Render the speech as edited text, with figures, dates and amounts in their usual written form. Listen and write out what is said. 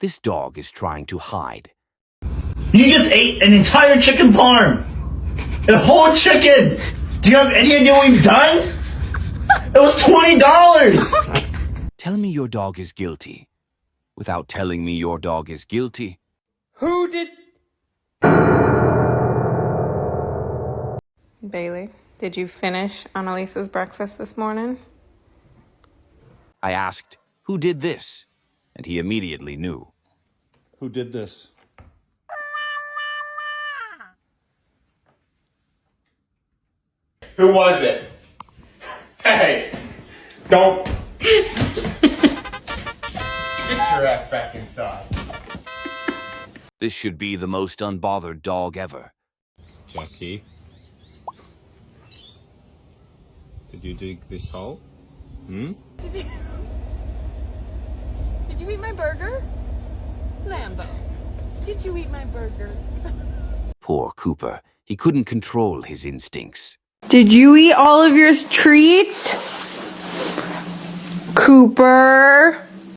This dog is trying to hide. You just ate an entire chicken parm! A whole chicken! Do you have any idea what you've done? It was $20! Tell me your dog is guilty. Without telling me your dog is guilty. Who did... Bailey, did you finish Annalisa's breakfast this morning? I asked, who did this? And he immediately knew. Who did this? Who was it? Hey! Don't... Get your ass back inside. This should be the most unbothered dog ever. Jackie? Did you dig this hole? Did you eat my burger? Lambo, did you eat my burger? Poor Cooper. He couldn't control his instincts. Did you eat all of your treats? Cooper?